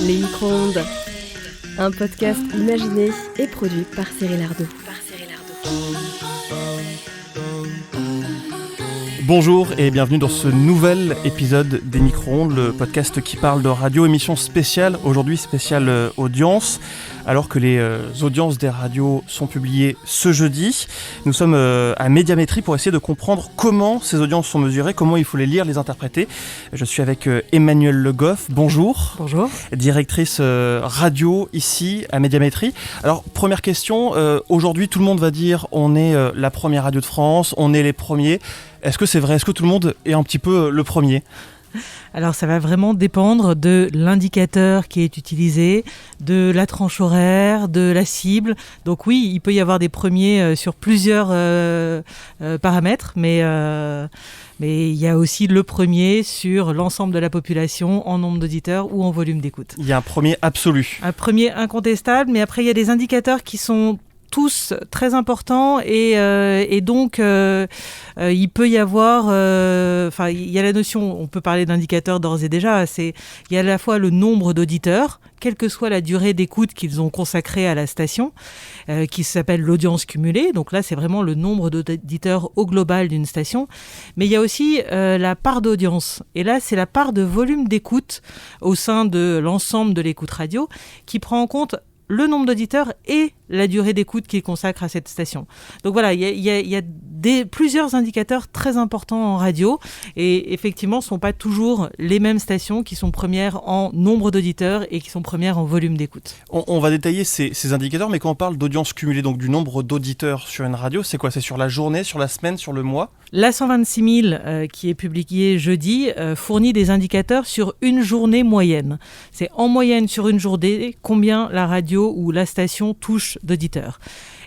Les micro-ondes, un podcast imaginé et produit par Cyril Ardo. Bonjour et bienvenue dans ce nouvel épisode des micro-ondes, le podcast qui parle de radio, émission spéciale, aujourd'hui spéciale audience. Alors que les audiences des radios sont publiées ce jeudi, nous sommes à Médiamétrie pour essayer de comprendre comment ces audiences sont mesurées, comment il faut les lire, les interpréter. Je suis avec Emmanuelle Le Goff, bonjour. Bonjour. Directrice radio ici à Médiamétrie. Alors première question, aujourd'hui tout le monde va dire on est la première radio de France, on est les premiers. Est-ce que c'est vrai? Est-ce que tout le monde est un petit peu le premier? Alors ça va vraiment dépendre de l'indicateur qui est utilisé, de la tranche horaire, de la cible. Donc oui, il peut y avoir des premiers sur plusieurs paramètres, mais il y a aussi le premier sur l'ensemble de la population en nombre d'auditeurs ou en volume d'écoute. Il y a un premier absolu. Un premier incontestable, mais après il y a des indicateurs qui sont tous très importants et donc il peut y avoir, il y a la notion, on peut parler d'indicateurs d'ores et déjà, il y a à la fois le nombre d'auditeurs, quelle que soit la durée d'écoute qu'ils ont consacrée à la station, qui s'appelle l'audience cumulée, donc là c'est vraiment le nombre d'auditeurs au global d'une station, mais il y a aussi la part d'audience, et là c'est la part de volume d'écoute au sein de l'ensemble de l'écoute radio, qui prend en compte le nombre d'auditeurs et la durée d'écoute qu'ils consacrent à cette station. Donc voilà, il y a plusieurs indicateurs très importants en radio et effectivement, ce ne sont pas toujours les mêmes stations qui sont premières en nombre d'auditeurs et qui sont premières en volume d'écoute. On va détailler ces indicateurs, mais quand on parle d'audience cumulée, donc du nombre d'auditeurs sur une radio, c'est quoi? C'est sur la journée, sur la semaine, sur le mois? La 126 000 qui est publiée jeudi fournit des indicateurs sur une journée moyenne. C'est en moyenne sur une journée combien la radio ou la station touche d'auditeurs.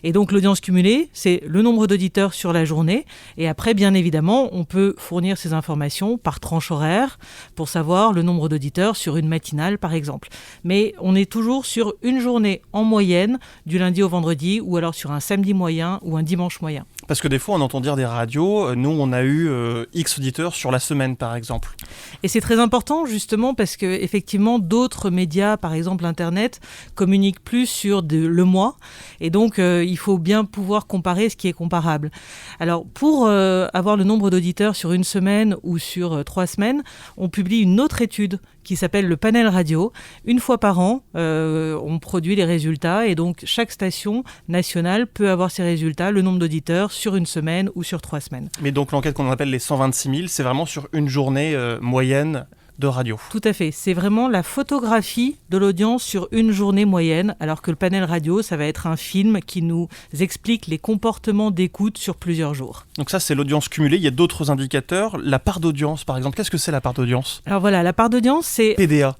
Et donc l'audience cumulée, c'est le nombre d'auditeurs sur la journée. Et après, bien évidemment, on peut fournir ces informations par tranche horaire pour savoir le nombre d'auditeurs sur une matinale, par exemple. Mais on est toujours sur une journée en moyenne, du lundi au vendredi, ou alors sur un samedi moyen ou un dimanche moyen. Parce que des fois, on entend dire des radios, nous, on a eu X auditeurs sur la semaine, par exemple. Et c'est très important, justement, parce qu'effectivement, d'autres médias, par exemple Internet, communiquent plus sur le mois. Et donc, il faut bien pouvoir comparer ce qui est comparable. Alors, pour avoir le nombre d'auditeurs sur une semaine ou sur 3 semaines, on publie une autre étude qui s'appelle le panel radio. Une fois par an, on produit les résultats et donc chaque station nationale peut avoir ses résultats, le nombre d'auditeurs sur une semaine ou sur 3 semaines. Mais donc l'enquête qu'on appelle les 126 000, c'est vraiment sur une journée moyenne de radio. Tout à fait. C'est vraiment la photographie de l'audience sur une journée moyenne, alors que le panel radio, ça va être un film qui nous explique les comportements d'écoute sur plusieurs jours. Donc ça, c'est l'audience cumulée. Il y a d'autres indicateurs. La part d'audience, par exemple. Qu'est-ce que c'est la part d'audience? Alors voilà, la part d'audience, c'est... PDA.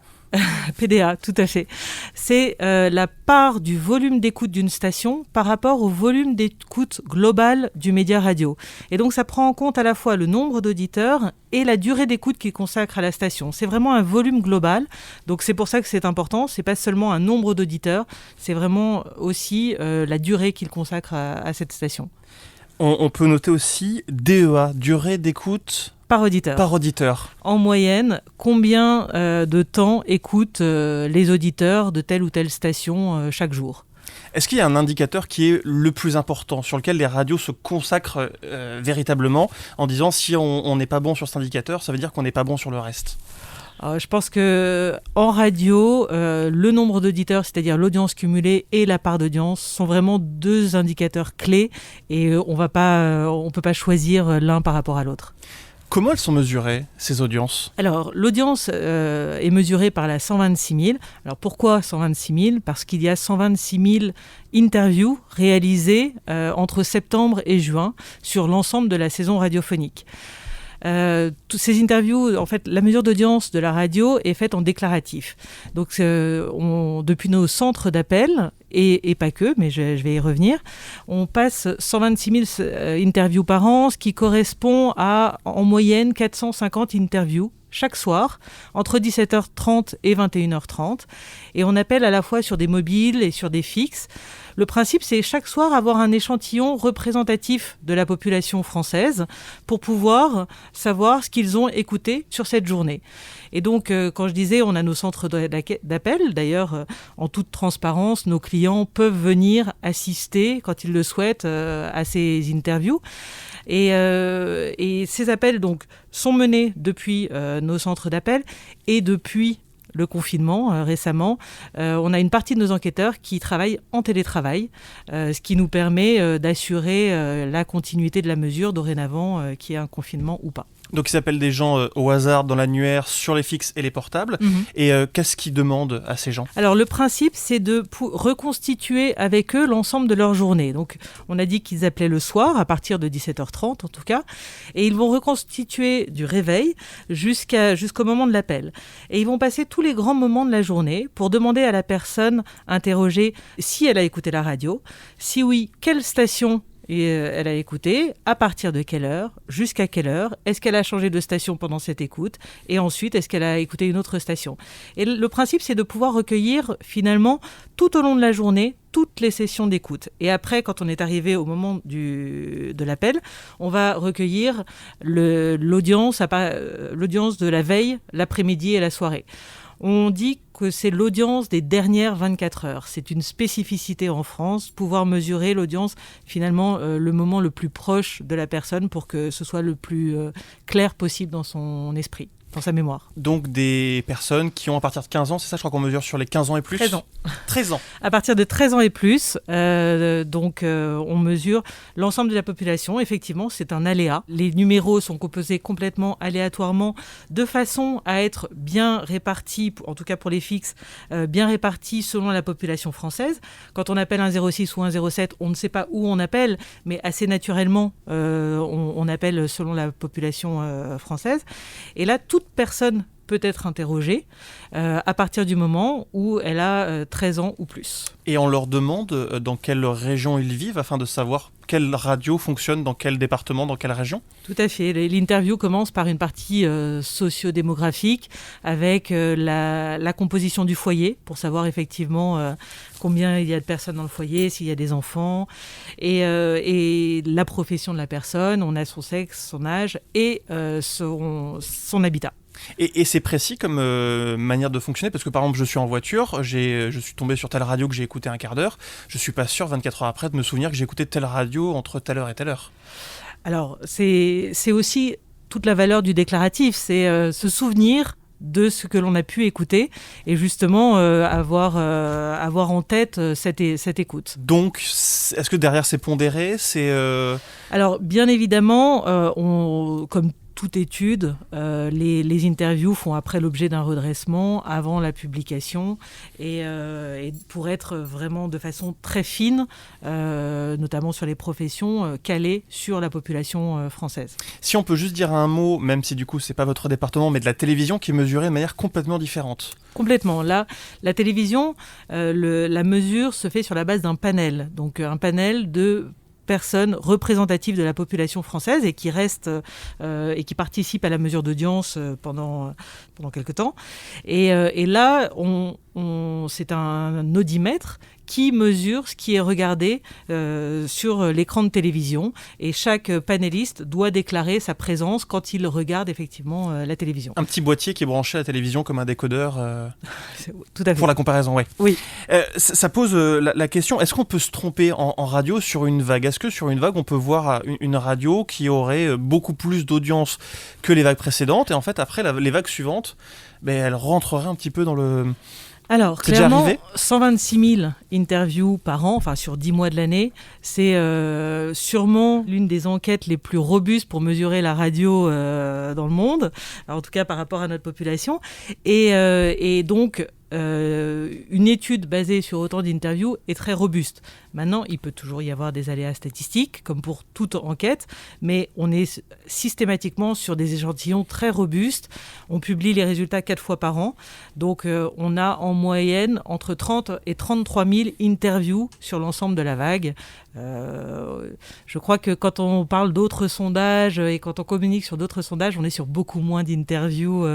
PDA, tout à fait. C'est la part du volume d'écoute d'une station par rapport au volume d'écoute global du média radio. Et donc ça prend en compte à la fois le nombre d'auditeurs et la durée d'écoute qu'il consacre à la station. C'est vraiment un volume global. Donc c'est pour ça que c'est important. C'est pas seulement un nombre d'auditeurs, c'est vraiment aussi la durée qu'il consacre à cette station. On peut noter aussi DEA, durée d'écoute par auditeur. Par auditeur. En moyenne, combien de temps écoutent les auditeurs de telle ou telle station chaque jour? Est-ce qu'il y a un indicateur qui est le plus important, sur lequel les radios se consacrent véritablement, en disant si on n'est pas bon sur cet indicateur, ça veut dire qu'on n'est pas bon sur le reste? Je pense qu'en radio, le nombre d'auditeurs, c'est-à-dire l'audience cumulée et la part d'audience, sont vraiment 2 indicateurs clés et on peut pas choisir l'un par rapport à l'autre. Comment elles sont mesurées, ces audiences? Alors, l'audience est mesurée par la 126 000. Alors, pourquoi 126 000? Parce qu'il y a 126 000 interviews réalisées entre septembre et juin sur l'ensemble de la saison radiophonique. Toutes ces interviews, en fait, la mesure d'audience de la radio est faite en déclaratif. Donc, depuis nos centres d'appel, et pas que, mais je vais y revenir, on passe 126 000 interviews par an, ce qui correspond à, en moyenne, 450 interviews chaque soir, entre 17h30 et 21h30. Et on appelle à la fois sur des mobiles et sur des fixes Le principe, c'est chaque soir avoir un échantillon représentatif de la population française pour pouvoir savoir ce qu'ils ont écouté sur cette journée. Et donc, quand je disais, on a nos centres d'appel. D'ailleurs, en toute transparence, nos clients peuvent venir assister, quand ils le souhaitent, à ces interviews. Et ces appels donc, sont menés depuis nos centres d'appel et depuis le confinement récemment. On a une partie de nos enquêteurs qui travaillent en télétravail, ce qui nous permet d'assurer la continuité de la mesure dorénavant, qu'il y ait un confinement ou pas. Donc ils appellent des gens au hasard dans l'annuaire sur les fixes et les portables. Et qu'est-ce qu'ils demandent à ces gens ? Alors le principe, c'est de reconstituer avec eux l'ensemble de leur journée. Donc on a dit qu'ils appelaient le soir, à partir de 17h30 en tout cas, et ils vont reconstituer du réveil jusqu'au moment de l'appel. Et ils vont passer tous les grands moments de la journée pour demander à la personne interrogée si elle a écouté la radio, si oui, quelle station elle a écouté, à partir de quelle heure, jusqu'à quelle heure, est-ce qu'elle a changé de station pendant cette écoute, et ensuite, est-ce qu'elle a écouté une autre station. Et le principe, c'est de pouvoir recueillir, finalement, tout au long de la journée, toutes les sessions d'écoute. Et après, quand on est arrivé au moment de l'appel, on va recueillir l'audience de la veille, l'après-midi et la soirée. On dit que c'est l'audience des dernières 24 heures. C'est une spécificité en France, pouvoir mesurer l'audience, finalement, le moment le plus proche de la personne pour que ce soit le plus clair possible dans son esprit, dans sa mémoire. Donc des personnes qui ont à partir de 15 ans, c'est ça, je crois qu'on mesure sur les 15 ans et plus ? 13 ans. 13 ans. À partir de 13 ans et plus, on mesure l'ensemble de la population. Effectivement, c'est un aléa. Les numéros sont composés complètement aléatoirement de façon à être bien répartis, en tout cas pour les fixes, bien répartis selon la population française. Quand on appelle un 06 ou un 07, on ne sait pas où on appelle, mais assez naturellement, on appelle selon la population française. Et là, toute personne peut être interrogée à partir du moment où elle a 13 ans ou plus. Et on leur demande dans quelle région ils vivent afin de savoir quelle radio fonctionne dans quel département, dans quelle région ? Tout à fait. L'interview commence par une partie socio-démographique avec la composition du foyer pour savoir effectivement combien il y a de personnes dans le foyer, s'il y a des enfants et la profession de la personne. On a son sexe, son âge et son habitat. Et c'est précis comme manière de fonctionner parce que par exemple je suis en voiture, je suis tombé sur telle radio que j'ai écouté un quart d'heure, je suis pas sûr 24 heures après de me souvenir que j'ai écouté telle radio entre telle heure et telle heure. Alors c'est aussi toute la valeur du déclaratif, c'est se souvenir de ce que l'on a pu écouter et justement avoir en tête cette écoute. Donc, est-ce que derrière c'est pondéré, Alors bien évidemment, comme toute étude, les interviews font après l'objet d'un redressement avant la publication et pour être vraiment de façon très fine, notamment sur les professions, calées sur la population française. Si on peut juste dire un mot, même si du coup c'est pas votre département, mais de la télévision qui est mesurée de manière complètement différente. Complètement. Là, la télévision, la mesure se fait sur la base d'un panel, donc un panel de personnes représentatives de la population française et qui restent et qui participent à la mesure d'audience pendant quelque temps. Et là, c'est un audimètre qui mesure ce qui est regardé sur l'écran de télévision et chaque panéliste doit déclarer sa présence quand il regarde effectivement la télévision. Un petit boîtier qui est branché à la télévision comme un décodeur Tout à fait. Pour la comparaison, ouais. Oui. Ça pose la question, est-ce qu'on peut se tromper en radio sur une vague ? Est-ce que sur une vague, on peut voir une radio qui aurait beaucoup plus d'audience que les vagues précédentes et en fait, après, les vagues suivantes, elles rentreraient un petit peu dans le... Alors, clairement, 126 000 interviews par an, enfin sur 10 mois de l'année, c'est sûrement l'une des enquêtes les plus robustes pour mesurer la radio dans le monde, en tout cas par rapport à notre population. Et donc, une étude basée sur autant d'interviews est très robuste. Maintenant, il peut toujours y avoir des aléas statistiques, comme pour toute enquête, mais on est systématiquement sur des échantillons très robustes. On publie les résultats 4 fois par an. Donc, on a en moyenne entre 30 et 33 000 interviews sur l'ensemble de la vague. Je crois que quand on parle d'autres sondages et quand on communique sur d'autres sondages, on est sur beaucoup moins d'interviews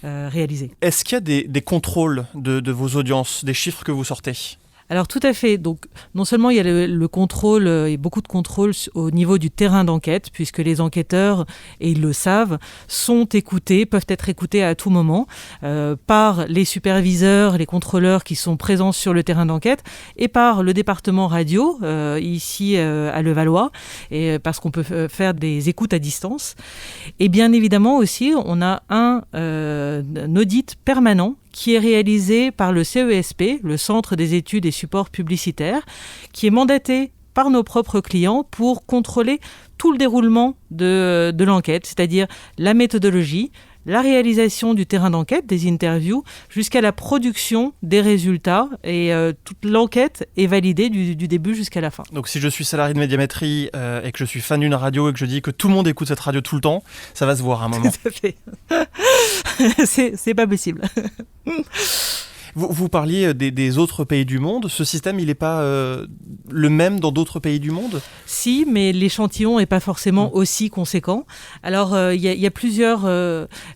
réalisées. Est-ce qu'il y a des contrôles de vos audiences, des chiffres que vous sortez ? Alors tout à fait. Donc non seulement il y a le contrôle et beaucoup de contrôle au niveau du terrain d'enquête, puisque les enquêteurs, et ils le savent, peuvent être écoutés à tout moment par les superviseurs, les contrôleurs qui sont présents sur le terrain d'enquête, et par le département radio ici à Levallois, et parce qu'on peut faire des écoutes à distance. Et bien évidemment aussi, on a un audit permanent qui est réalisé par le CESP, le Centre des études et supports publicitaires, qui est mandaté par nos propres clients pour contrôler tout le déroulement de l'enquête, c'est-à-dire la méthodologie, la réalisation du terrain d'enquête, des interviews, jusqu'à la production des résultats. Et toute l'enquête est validée du début jusqu'à la fin. Donc si je suis salarié de Médiamétrie et que je suis fan d'une radio et que je dis que tout le monde écoute cette radio tout le temps, ça va se voir à un moment. Tout à fait. C'est pas possible. Vous parliez des autres pays du monde. Ce système, il n'est pas le même dans d'autres pays du monde ? Si, mais l'échantillon n'est pas forcément aussi conséquent. Alors, il y a plusieurs...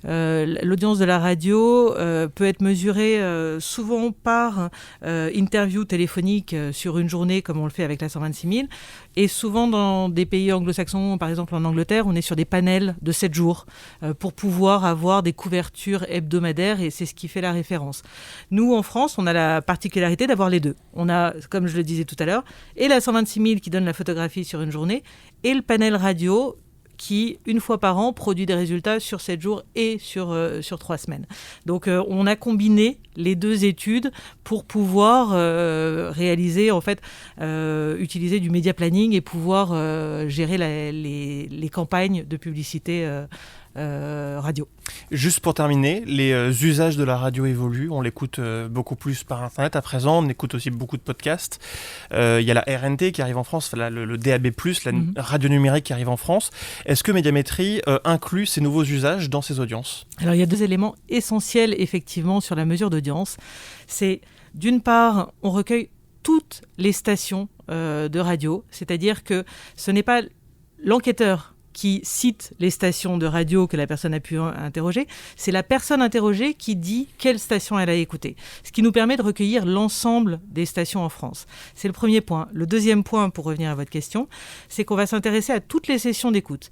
l'audience de la radio peut être mesurée souvent par interview téléphonique sur une journée, comme on le fait avec la 126 000. Et souvent, dans des pays anglo-saxons, par exemple en Angleterre, on est sur des panels de 7 jours pour pouvoir avoir des couvertures hebdomadaires, et c'est ce qui fait la référence. Nous, en France, on a la particularité d'avoir les deux. On a, comme je le disais tout à l'heure, et la 126 000 qui donne la photographie sur une journée, et le panel radio qui, une fois par an, produit des résultats sur 7 jours et sur 3 semaines. Donc, on a combiné les deux études pour pouvoir réaliser, en fait, utiliser du media planning et pouvoir gérer les campagnes de publicité radio. Juste pour terminer, les usages de la radio évoluent. On l'écoute beaucoup plus par Internet à présent. On écoute aussi beaucoup de podcasts. Il y a la RNT qui arrive en France, le DAB+, la radio numérique qui arrive en France. Est-ce que Médiamétrie inclut ces nouveaux usages dans ses audiences ? Alors, il y a 2 éléments essentiels, effectivement, sur la mesure d'audience. C'est, d'une part, on recueille toutes les stations de radio, c'est-à-dire que ce n'est pas l'enquêteur qui cite les stations de radio que la personne a pu interroger, c'est la personne interrogée qui dit quelle station elle a écoutée. Ce qui nous permet de recueillir l'ensemble des stations en France. C'est le premier point. Le deuxième point, pour revenir à votre question, c'est qu'on va s'intéresser à toutes les sessions d'écoute.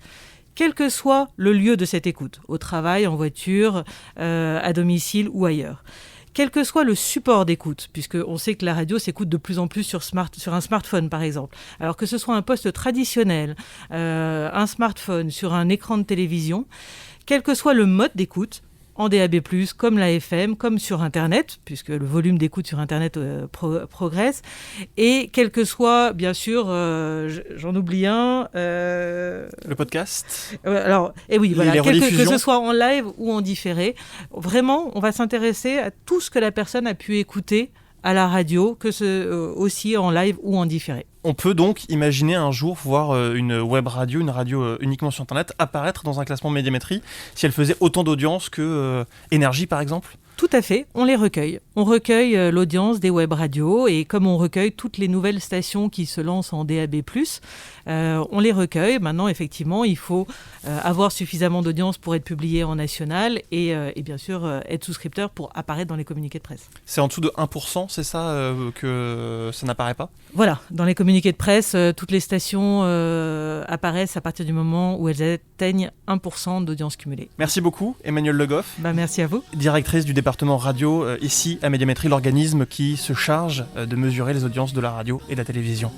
Quel que soit le lieu de cette écoute, au travail, en voiture, à domicile ou ailleurs. Quel que soit le support d'écoute, puisqu'on sait que la radio s'écoute de plus en plus sur un smartphone, par exemple. Alors que ce soit un poste traditionnel, un smartphone, sur un écran de télévision, quel que soit le mode d'écoute, en DAB+, comme la FM, comme sur Internet, puisque le volume d'écoute sur Internet progresse, et quel que soit, bien sûr, j'en oublie un... Le podcast voilà, que ce soit en live ou en différé. Vraiment, on va s'intéresser à tout ce que la personne a pu écouter à la radio, aussi en live ou en différé. On peut donc imaginer un jour voir une web radio, une radio uniquement sur Internet, apparaître dans un classement Médiamétrie si elle faisait autant d'audience que Énergie, par exemple ? Tout à fait, on les recueille. On recueille l'audience des web radios, et comme on recueille toutes les nouvelles stations qui se lancent en DAB+, on les recueille. Maintenant, effectivement, il faut avoir suffisamment d'audience pour être publié en national et bien sûr être souscripteur pour apparaître dans les communiqués de presse. C'est en dessous de 1%, c'est ça que ça n'apparaît pas ? Voilà, dans les communiqués de presse, toutes les stations apparaissent à partir du moment où elles atteignent 1% d'audience cumulée. Merci beaucoup, Emmanuelle Le Goff. Merci à vous. Directrice du département radio ici à Médiamétrie, l'organisme qui se charge de mesurer les audiences de la radio et de la télévision.